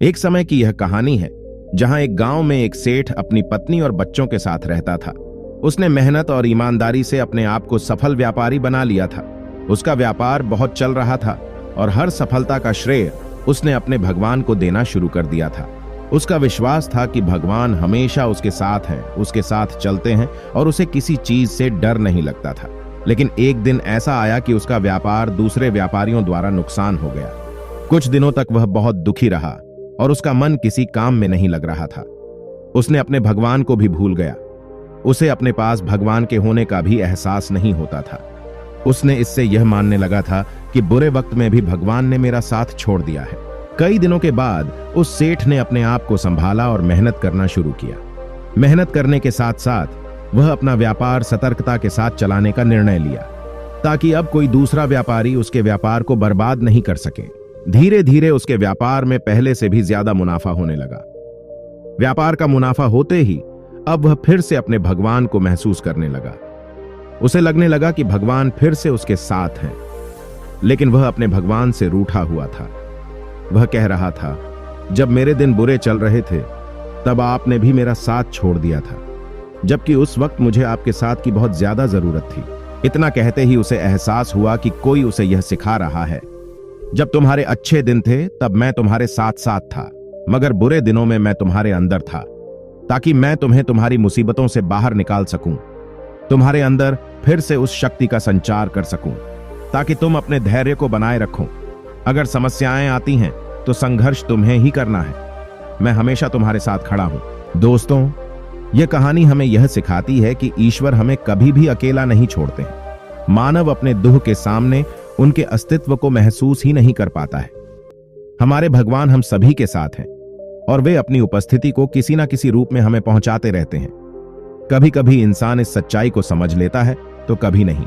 एक समय की यह कहानी है जहां एक गांव में एक सेठ अपनी पत्नी और बच्चों के साथ रहता था। उसने मेहनत और ईमानदारी से अपने आप को सफल व्यापारी बना लिया था। उसका व्यापार बहुत चल रहा था और हर सफलता का श्रेय उसने अपने भगवान को देना शुरू कर दिया था। उसका विश्वास था कि भगवान हमेशा उसके साथ हैं, उसके साथ चलते हैं और उसे किसी चीज से डर नहीं लगता था। लेकिन एक दिन ऐसा आया कि उसका व्यापार दूसरे व्यापारियों द्वारा नुकसान हो गया। कुछ दिनों तक वह बहुत दुखी रहा और उसका मन किसी काम में नहीं लग रहा था। उसने अपने भगवान को भी भूल गया। उसे अपने पास भगवान के होने का भी एहसास नहीं होता था। उसने इससे यह मानने लगा था कि बुरे वक्त में भी भगवान ने मेरा साथ छोड़ दिया है। कई दिनों के बाद उस सेठ ने अपने आप को संभाला और मेहनत करना शुरू किया। मेहनत करने के साथ साथ वह अपना व्यापार सतर्कता के साथ चलाने का निर्णय लिया ताकि अब कोई दूसरा व्यापारी उसके व्यापार को बर्बाद नहीं कर सके। धीरे धीरे उसके व्यापार में पहले से भी ज्यादा मुनाफा होने लगा। व्यापार का मुनाफा होते ही अब वह फिर से अपने भगवान को महसूस करने लगा। उसे लगने लगा कि भगवान फिर से उसके साथ हैं, लेकिन वह अपने भगवान से रूठा हुआ था। वह कह रहा था, जब मेरे दिन बुरे चल रहे थे तब आपने भी मेरा साथ छोड़ दिया था, जबकि उस वक्त मुझे आपके साथ की बहुत ज्यादा जरूरत थी। इतना कहते ही उसे एहसास हुआ कि कोई उसे यह सिखा रहा है, जब तुम्हारे अच्छे दिन थे तब मैं तुम्हारे साथ साथ था, मगर बुरे दिनों में मैं तुम्हारे अंदर था, ताकि मैं तुम्हें तुम्हारी मुसीबतों से बाहर निकाल सकूं, तुम्हारे अंदर फिर से उस शक्ति का संचार कर सकूं, ताकि तुम अपने धैर्य को बनाए रखो। अगर समस्याएं आती हैं तो संघर्ष तुम्हें ही करना है। मैं हमेशा तुम्हारे साथ खड़ा हूं। दोस्तों, यह कहानी हमें यह सिखाती है कि ईश्वर हमें कभी भी अकेला नहीं छोड़ते हैं। मानव अपने दुख के सामने उनके अस्तित्व को महसूस ही नहीं कर पाता है। हमारे भगवान हम सभी के साथ हैं और वे अपनी उपस्थिति को किसी ना किसी रूप में हमें पहुंचाते रहते हैं। कभी कभी इंसान इस सच्चाई को समझ लेता है तो कभी नहीं।